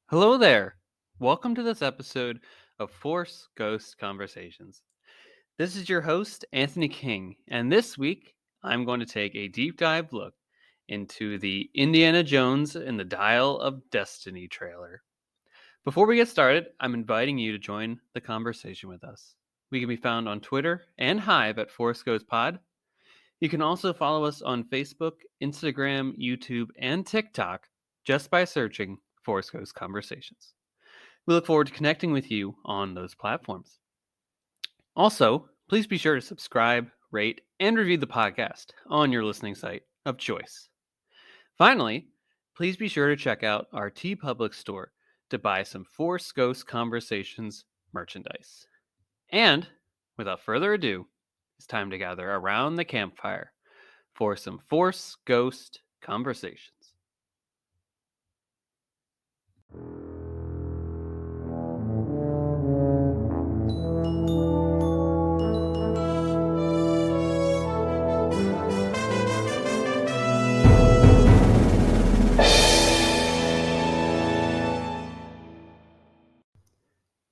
Hello there. Welcome to this episode of Force Ghost Conversations. This is your host, Anthony King, and this week I'm going to take a deep dive look into the Indiana Jones and the Dial of Destiny trailer. Before we get started, I'm inviting you to join the conversation with us. We can be found on Twitter and Hive at Force Ghost Pod. You can also follow us on Facebook, Instagram, YouTube, and TikTok just by searching Force Ghost Conversations. We look forward to connecting with you on those platforms. Also, please be sure to subscribe, rate, and review the podcast on your listening site of choice. Finally, please be sure to check out our TeePublic store to buy some Force Ghost Conversations merchandise. And without further ado, it's time to gather around the campfire for some Force Ghost Conversations.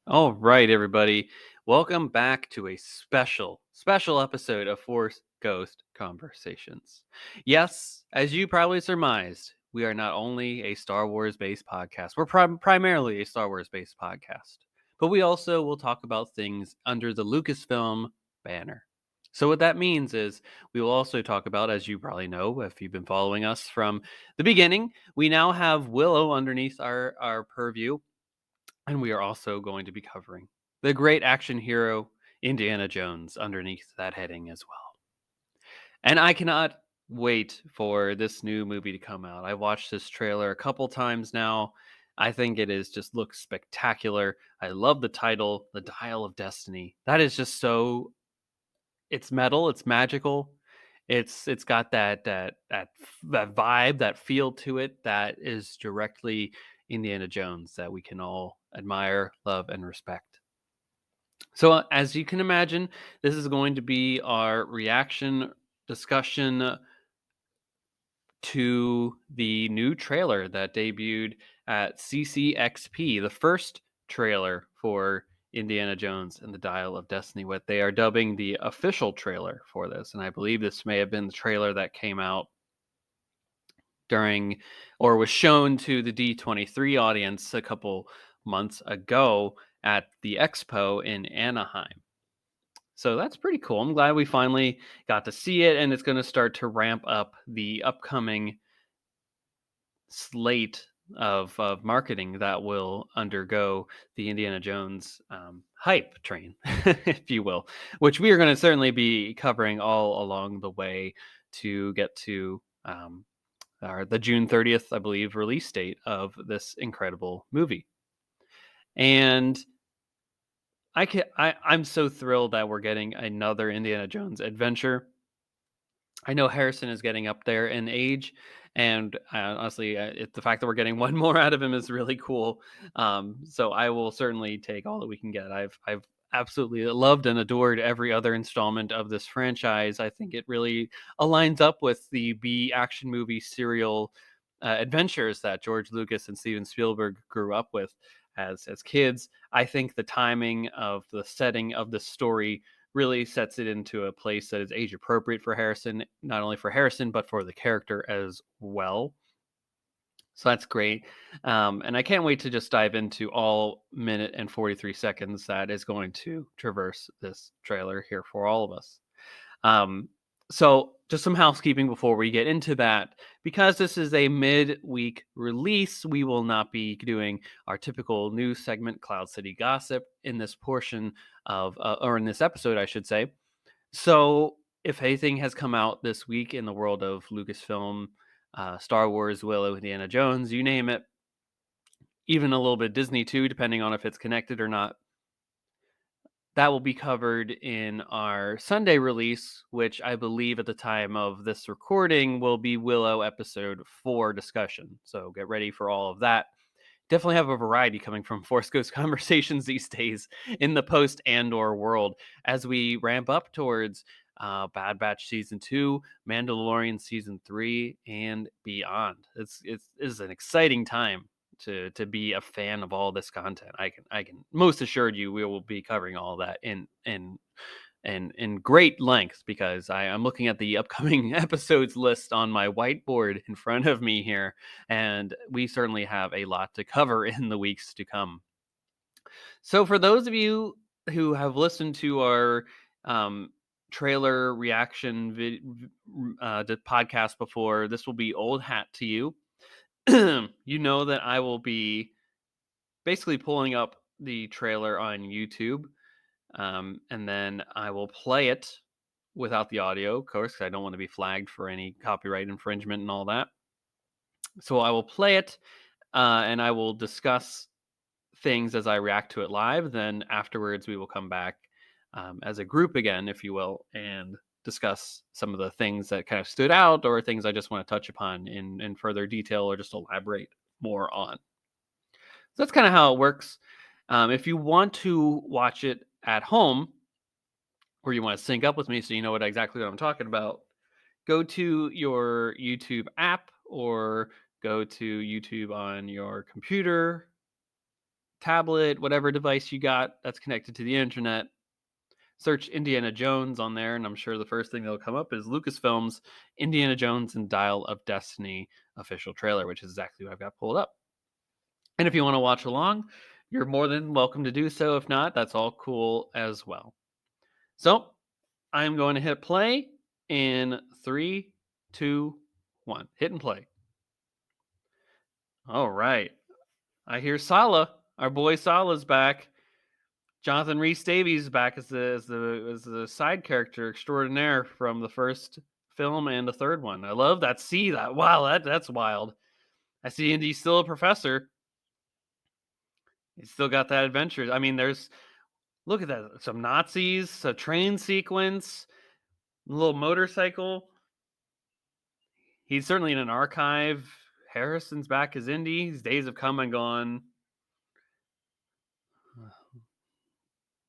All right, everybody. Welcome back to a special episode of Force Ghost Conversations. Yes, as you probably surmised, we are not only a Star Wars-based podcast. We're primarily a Star Wars-based podcast, but we also will talk about things under the Lucasfilm banner. So what that means is we will also talk about, as you probably know, if you've been following us from the beginning, we now have Willow underneath our purview. And we are also going to be covering the great action hero, Indiana Jones, underneath that heading as well. And I cannot wait for this new movie to come out. I watched this trailer a couple times now. I think it is just looks spectacular. I love the title, The Dial of Destiny. That is just so it's metal, it's magical. It's got that vibe, that feel to it that is directly Indiana Jones that we can all admire, love, and respect. So, as you can imagine, this is going to be our reaction discussion to the new trailer that debuted at CCXP, the first trailer for Indiana Jones and the Dial of Destiny, what they are dubbing the official trailer for this. And I believe this may have been the trailer that came out during or was shown to the D23 audience a couple months ago at the expo in Anaheim. So that's pretty cool. I'm glad we finally got to see it, and it's going to start to ramp up the upcoming slate of marketing that will undergo the Indiana Jones hype train, if you will, which we are going to certainly be covering all along the way to get to the June 30th, I believe, release date of this incredible movie. And I'm so thrilled that we're getting another Indiana Jones adventure. I know Harrison is getting up there in age, and honestly, the fact that we're getting one more out of him is really cool. So I will certainly take all that we can get. I've absolutely loved and adored every other installment of this franchise. I think it really aligns up with the B action movie serial adventures that George Lucas and Steven Spielberg grew up with as kids. I think the timing of the setting of the story really sets it into a place that is age appropriate for Harrison, not only for Harrison, but for the character as well. So that's great. And I can't wait to just dive into all minute and 43 seconds that is going to traverse this trailer here for all of us. So just some housekeeping before we get into that. Because this is a mid-week release, we will not be doing our typical news segment, Cloud City Gossip, in this portion of, or in this episode, I should say. So if anything has come out this week in the world of Lucasfilm, Star Wars, Willow, Indiana Jones, you name it, even a little bit Disney too, depending on if it's connected or not, that will be covered in our Sunday release, which I believe at the time of this recording will be Willow episode 4 discussion. So get ready for all of that. Definitely have a variety coming from Force Ghost Conversations these days in the post Andor world as we ramp up towards Bad Batch season 2, Mandalorian season 3, and beyond. It's an exciting time to be a fan of all this content. I can most assured you we will be covering all that in great length, because I'm looking at the upcoming episodes list on my whiteboard in front of me here, and we certainly have a lot to cover in the weeks to come. So, for those of you who have listened to our um, trailer reaction the podcast before, this will be old hat to you. You know that I will be basically pulling up the trailer on YouTube, and then I will play it without the audio, of course, 'cause I don't want to be flagged for any copyright infringement and all that. So I will play it, and I will discuss things as I react to it live. Then afterwards, we will come back as a group again, if you will, and discuss some of the things that kind of stood out, or things I just want to touch upon in further detail, or just elaborate more on. So that's kind of how it works. If you want to watch it at home, or you want to sync up with me so you know exactly what I'm talking about, go to your YouTube app, or go to YouTube on your computer, tablet, whatever device you got that's connected to the internet. Search Indiana Jones on there, and I'm sure the first thing that'll come up is Lucasfilm's Indiana Jones and Dial of Destiny official trailer, which is exactly what I've got pulled up. And if you want to watch along, you're more than welcome to do so. If not, that's all cool as well. So I'm going to hit play in 3, 2, 1. Hit and play. All right. I hear Sala. Our boy Sala's back. Jonathan Rhys Davies back as the side character extraordinaire from the first film and the third one. I love that. See that? Wow, that's wild. I see Indy's still a professor. He's still got that adventure. I mean, look at that. Some Nazis, a train sequence, a little motorcycle. He's certainly in an archive. Harrison's back as Indy. His days have come and gone.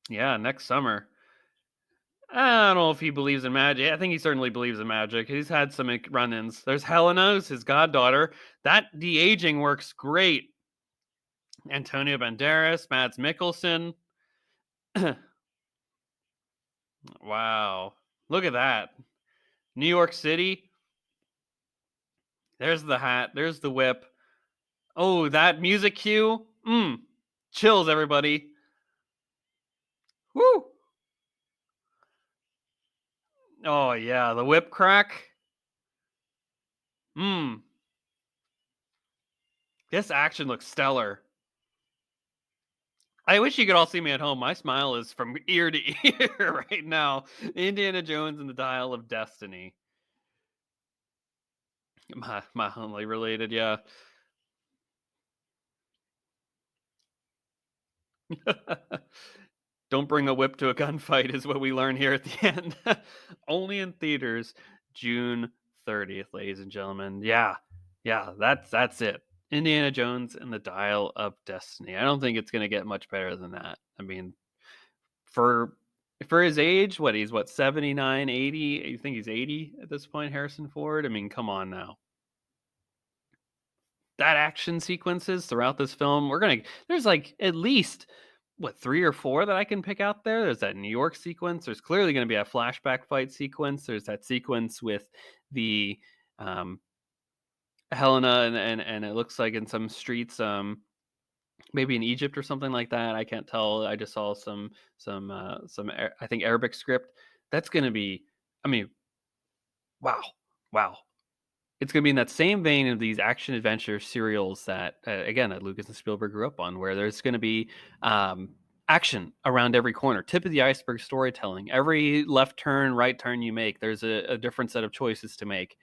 Yeah, next summer. I don't know if he believes in magic. I think he certainly believes in magic. He's had some run-ins. There's Helena, who's his goddaughter. That de-aging works great. Antonio Banderas, Mads Mikkelsen. Wow. Look at that. New York City. There's the hat. There's the whip. Oh, that music cue. Chills, everybody. Woo. Oh, yeah. The whip crack. This action looks stellar. I wish you could all see me at home. My smile is from ear to ear right now. Indiana Jones and the Dial of Destiny. Mildly related, yeah. Don't bring a whip to a gunfight is what we learn here at the end. Only in theaters, June 30th, ladies and gentlemen. Yeah, that's it. Indiana Jones and the Dial of Destiny. I don't think it's going to get much better than that. I mean, for his age, he's 79, 80? You think he's 80 at this point, Harrison Ford? I mean, come on now. That action sequences throughout this film, there's like at least 3 or 4 that I can pick out there. There's that New York sequence. There's clearly going to be a flashback fight sequence. There's that sequence with the Helena, and it looks like in some streets, maybe in Egypt or something like that. I can't tell. I just saw some I think Arabic script. That's going to be, I mean, wow. It's going to be in that same vein of these action adventure serials that again, that Lucas and Spielberg grew up on, where there's going to be action around every corner, tip of the iceberg storytelling. Every left turn, right turn you make, there's a different set of choices to make,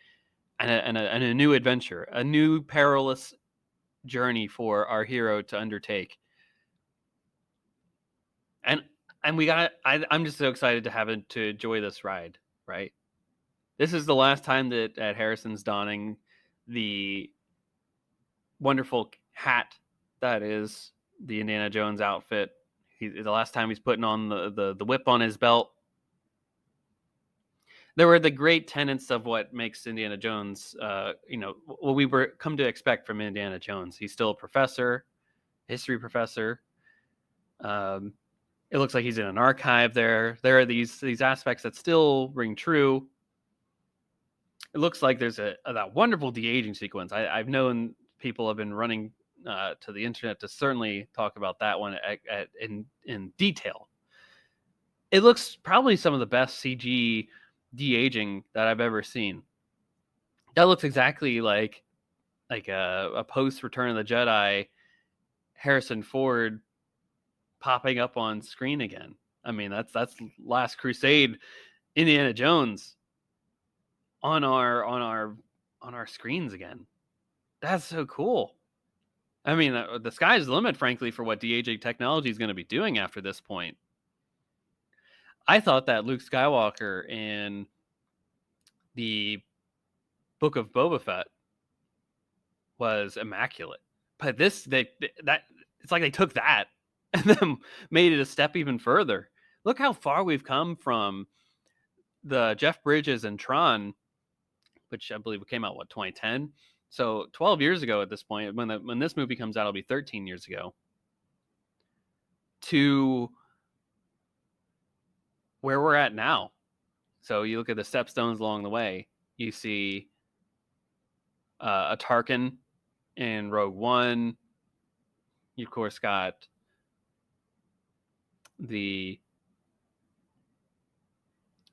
and a new adventure, a new perilous journey for our hero to undertake. And I'm just so excited to have it, to enjoy this ride, right? This is the last time that Harrison's donning the wonderful hat that is the Indiana Jones outfit. The last time he's putting on the whip on his belt. There were the great tenets of what makes Indiana Jones, what we were come to expect from Indiana Jones. He's still a professor, history professor. Um, it looks like he's in an archive there. There are these aspects that still ring true. It looks like there's that wonderful de-aging sequence. I've known people have been running to the internet to certainly talk about that one in detail. It looks probably some of the best CG de-aging that I've ever seen. That looks exactly like a post Return of the Jedi Harrison Ford popping up on screen again. I mean, that's Last Crusade Indiana Jones on our screens again. That's so cool. I mean, the sky's the limit, frankly, for what de-aging technology is going to be doing after this point. I thought that Luke Skywalker in the Book of Boba Fett was immaculate, but that it's like they took that and then made it a step even further. Look how far we've come from the Jeff Bridges and Tron, which I believe came out 2010. So 12 years ago at this point, when this movie comes out, it'll be 13 years ago. To where we're at now. So you look at the stepstones along the way. You see a Tarkin in Rogue One. You of course got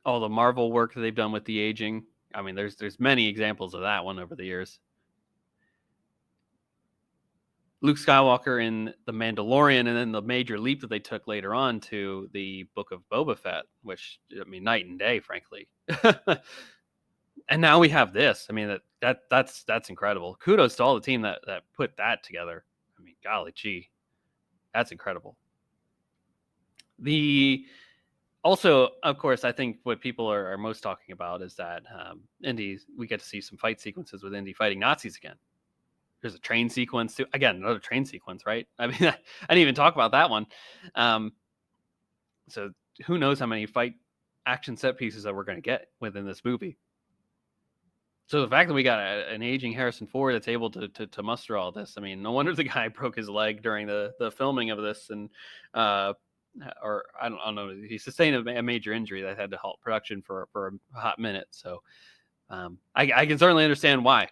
all the Marvel work that they've done with the aging. I mean, there's many examples of that one over the years. Luke Skywalker in The Mandalorian, and then the major leap that they took later on to the Book of Boba Fett, which, I mean, night and day, frankly. And now we have this. I mean, that's incredible. Kudos to all the team that put that together. I mean, golly gee, that's incredible. Also, of course, I think what people are most talking about is that we get to see some fight sequences with Indy fighting Nazis again. There's a train sequence too. Again, another train sequence, right? I mean, I didn't even talk about that one. So who knows how many fight action set pieces that we're going to get within this movie. So the fact that we got an aging Harrison Ford that's able to muster all this, I mean, no wonder the guy broke his leg during the filming of this, and or I don't know, he sustained a major injury that had to halt production for a hot minute. So I can certainly understand why.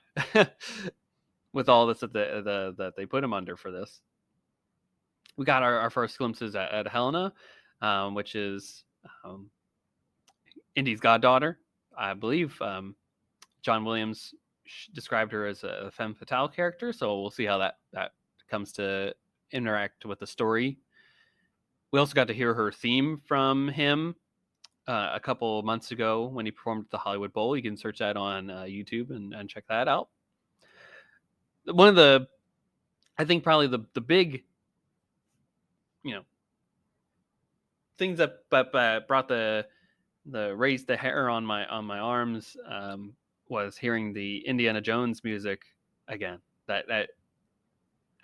With all this that they put him under for this. We got our first glimpses at Helena, which is Indy's goddaughter. I believe John Williams described her as a femme fatale character, so we'll see how that comes to interact with the story. We also got to hear her theme from him a couple months ago when he performed at the Hollywood Bowl. You can search that on YouTube and check that out. One of the, I think probably the big, things that brought the raised the hair on my arms was hearing the Indiana Jones music again. That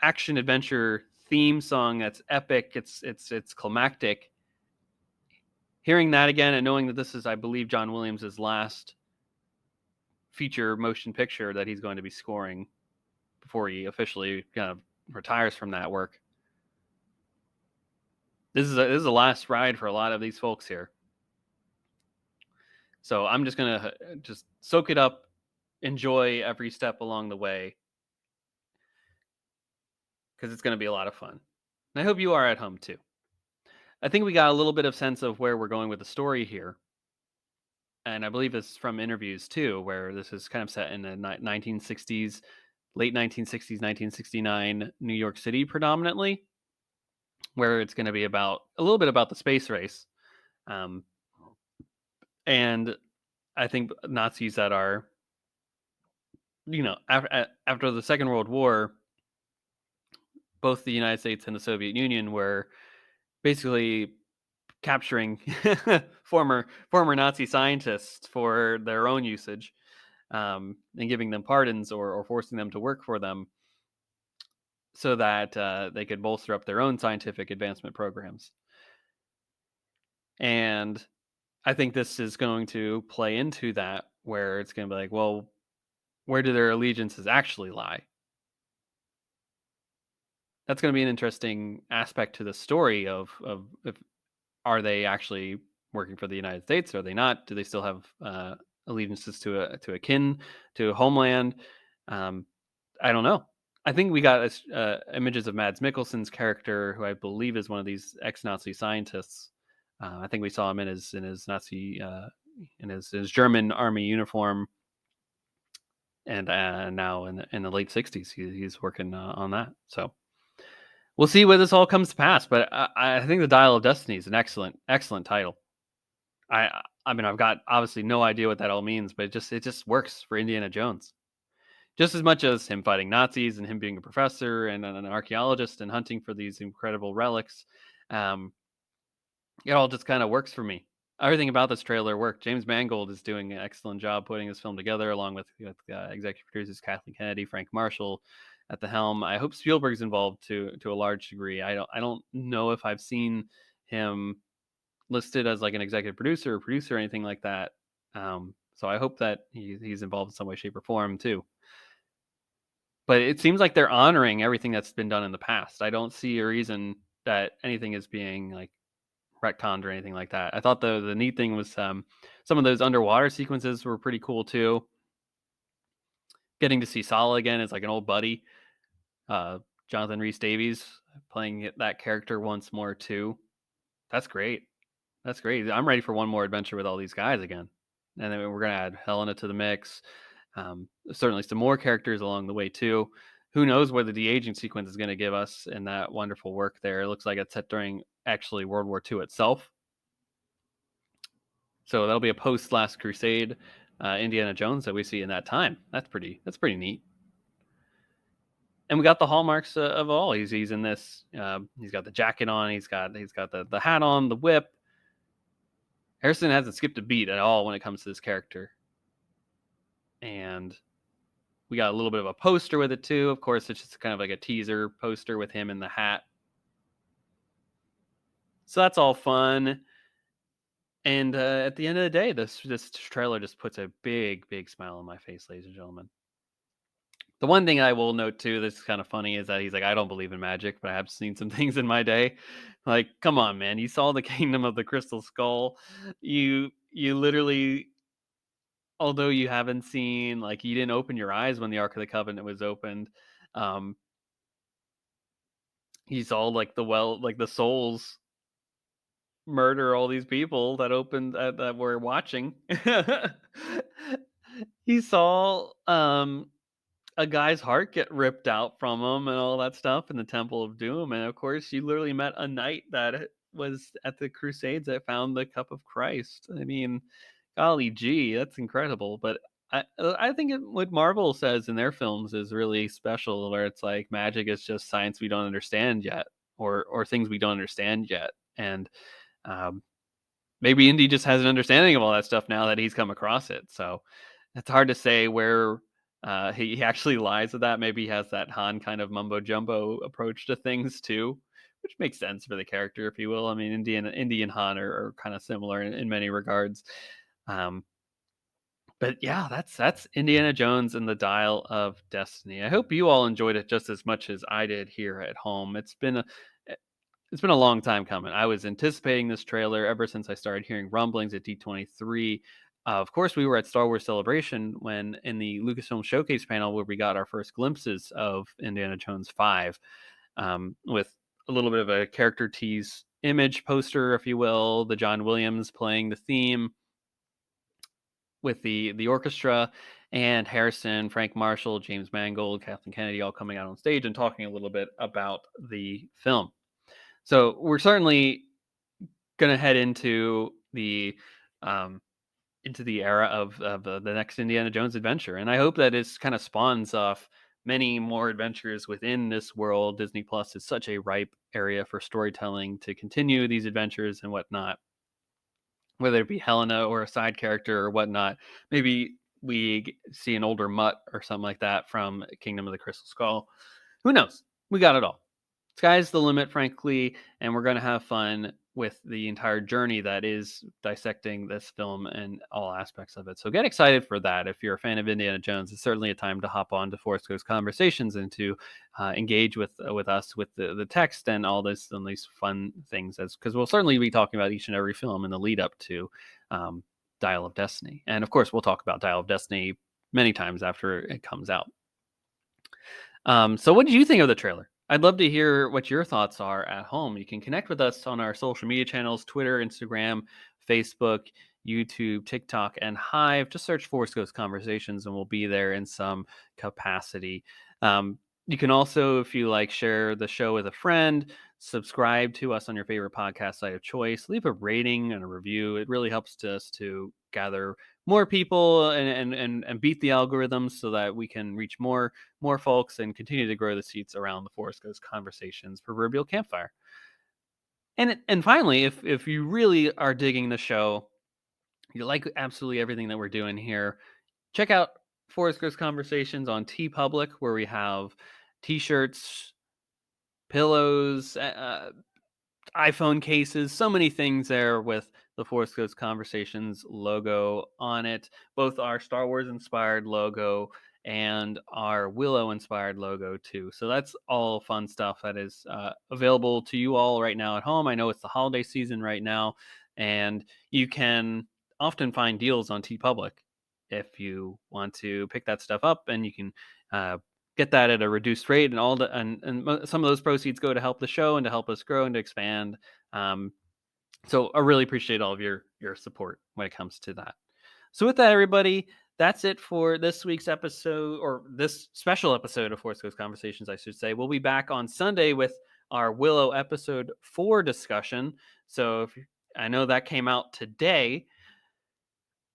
action adventure theme song that's epic. It's climactic. Hearing that again and knowing that this is, I believe, John Williams' last feature motion picture that he's going to be scoring before he officially kind of retires from that work. This is a last ride for a lot of these folks here. So I'm just going to just soak it up, enjoy every step along the way, because it's going to be a lot of fun. And I hope you are at home too. I think we got a little bit of sense of where we're going with the story here. And I believe it's from interviews too, where this is kind of set in the 1960s, late 1960s, 1969 New York City predominantly, where it's going to be a little bit about the space race. And I think Nazis that are, after the Second World War, both the United States and the Soviet Union were basically capturing former Nazi scientists for their own usage, and giving them pardons or forcing them to work for them so that they could bolster up their own scientific advancement programs. And I think this is going to play into that, where it's going to be like, well, where do their allegiances actually lie? That's going to be an interesting aspect to the story of if are they actually working for the United States? Are they not? Do they still have allegiances to a kin, to a homeland? Um, I don't know. I think we got images of Mads Mikkelsen's character, who I believe is one of these ex-Nazi scientists. I think we saw him in his Nazi in his German army uniform, and now in the late '60s, he's working on that. So we'll see where this all comes to pass. But I think the Dial of Destiny is an excellent title. I mean, I've got obviously no idea what that all means, but it just works for Indiana Jones. Just as much as him fighting Nazis and him being a professor and an archaeologist and hunting for these incredible relics, um, it all just kind of works for me. Everything about this trailer worked. James Mangold is doing an excellent job putting this film together, along with executive producers Kathleen Kennedy, Frank Marshall at the helm. I hope Spielberg's involved to a large degree. I don't know if I've seen him listed as like an executive producer or producer or anything like that. So I hope that he's involved in some way, shape, or form too. But it seems like they're honoring everything that's been done in the past. I don't see a reason that anything is being like retconned or anything like that. I thought the neat thing was some of those underwater sequences were pretty cool too. Getting to see Sala again as like an old buddy, uh, Jonathan Rhys Davies playing that character once more too. That's great. That's great. I'm ready for one more adventure with all these guys again, and then we're gonna add Helena to the mix. Certainly, some more characters along the way too. Who knows where the de aging sequence is going to give us in that wonderful work there? It looks like it's set during actually World War II itself, so that'll be a post Last Crusade Indiana Jones that we see in that time. That's pretty neat. And we got the hallmarks of all. He's in this. He's got the jacket on. He's got the hat on, the whip. Harrison hasn't skipped a beat at all when it comes to this character, and we got a little bit of a poster with it too. Of course, it's just kind of like a teaser poster with him in the hat. So that's all fun. And at the end of the day, this trailer just puts a big smile on my face, ladies and gentlemen. The one thing I will note too that's kind of funny is that he's like, I don't believe in magic, but I have seen some things in my day. Like, come on, man. You saw the Kingdom of the Crystal Skull. You literally, although you haven't seen, like, you didn't open your eyes when the Ark of the Covenant was opened. Um, he saw like the souls murder all these people that opened that were watching. He saw a guy's heart get ripped out from him and all that stuff in the Temple of Doom, and of course you literally met a knight that was at the Crusades that found the Cup of Christ. I mean, golly gee, that's incredible. But I think what Marvel says in their films is really special, where it's like magic is just science we don't understand yet, or things we don't understand yet. And um, maybe Indy just has an understanding of all that stuff now that he's come across it. So it's hard to say where he actually lies with that. Maybe he has that Han kind of mumbo jumbo approach to things too, which makes sense for the character, if you will. I mean, Indy and Han are kind of similar in many regards. Um, but yeah, that's Indiana Jones and the Dial of Destiny. I hope you all enjoyed it just as much as I did here at home. It's been a long time coming. I was anticipating this trailer ever since I started hearing rumblings at D23. Of course, we were at Star Wars Celebration when in the Lucasfilm Showcase panel where we got our first glimpses of Indiana Jones 5, with a little bit of a character tease image poster, if you will, the John Williams playing the theme with the orchestra, and Harrison, Frank Marshall, James Mangold, Kathleen Kennedy all coming out on stage and talking a little bit about the film. So we're certainly gonna head um, into the era of the next Indiana Jones adventure, and I hope that it kind of spawns off many more adventures within this world. Disney Plus is such a ripe area for storytelling to continue these adventures and whatnot, whether it be Helena or a side character or whatnot. Maybe we see an older mutt or something like that from Kingdom of the Crystal Skull. Who knows? We got it all. Sky's the limit, frankly, and we're going to have fun with the entire journey that is dissecting this film and all aspects of it. So get excited for that. If you're a fan of Indiana Jones, it's certainly a time to hop on to Force Ghost Conversations and to engage with us with the text and all this and these fun things, as because we'll certainly be talking about each and every film in the lead up to um, Dial of Destiny, and of course we'll talk about Dial of Destiny many times after it comes out. So what did you think of the trailer? I'd love to hear what your thoughts are at home. You can connect with us on our social media channels: Twitter, Instagram, Facebook, YouTube, TikTok, and Hive. Just search Force Ghost Conversations and we'll be there in some capacity. You can also, if you like, share the show with a friend, subscribe to us on your favorite podcast site of choice, leave a rating and a review. It really helps us to gather more people and beat the algorithms so that we can reach more folks and continue to grow the seats around the Force Ghost Conversations proverbial campfire. And finally, if you really are digging the show, you like absolutely everything that we're doing here, check out Forest Ghost Conversations on TeePublic, where we have t-shirts, pillows, iPhone cases, so many things there with the Force Ghost Conversations logo on it, both our Star Wars inspired logo and our Willow inspired logo too. So that's all fun stuff that is available to you all right now at home. I know it's the holiday season right now, and you can often find deals on TeePublic if you want to pick that stuff up, and you can get that at a reduced rate, and some of those proceeds go to help the show and to help us grow and to expand. So I really appreciate all of your support when it comes to that. So with that, everybody, that's it for this week's episode, or this special episode of Force Ghost Conversations, I should say. We'll be back on Sunday with our Willow episode 4 discussion. So I know that came out today,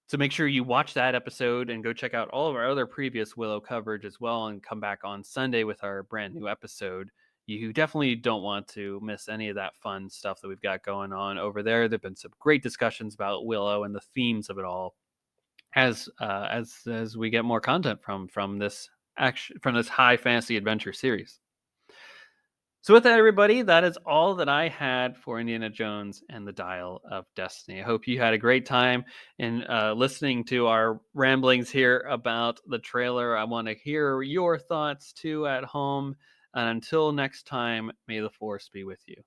so make sure you watch that episode and go check out all of our other previous Willow coverage as well, and come back on Sunday with our brand new episode. You definitely don't want to miss any of that fun stuff that we've got going on over there. There've been some great discussions about Willow and the themes of it all as we get more content from this high fantasy adventure series. So with that, everybody, that is all that I had for Indiana Jones and the Dial of Destiny. I hope you had a great time in listening to our ramblings here about the trailer. I want to hear your thoughts too at home. And until next time, may the Force be with you.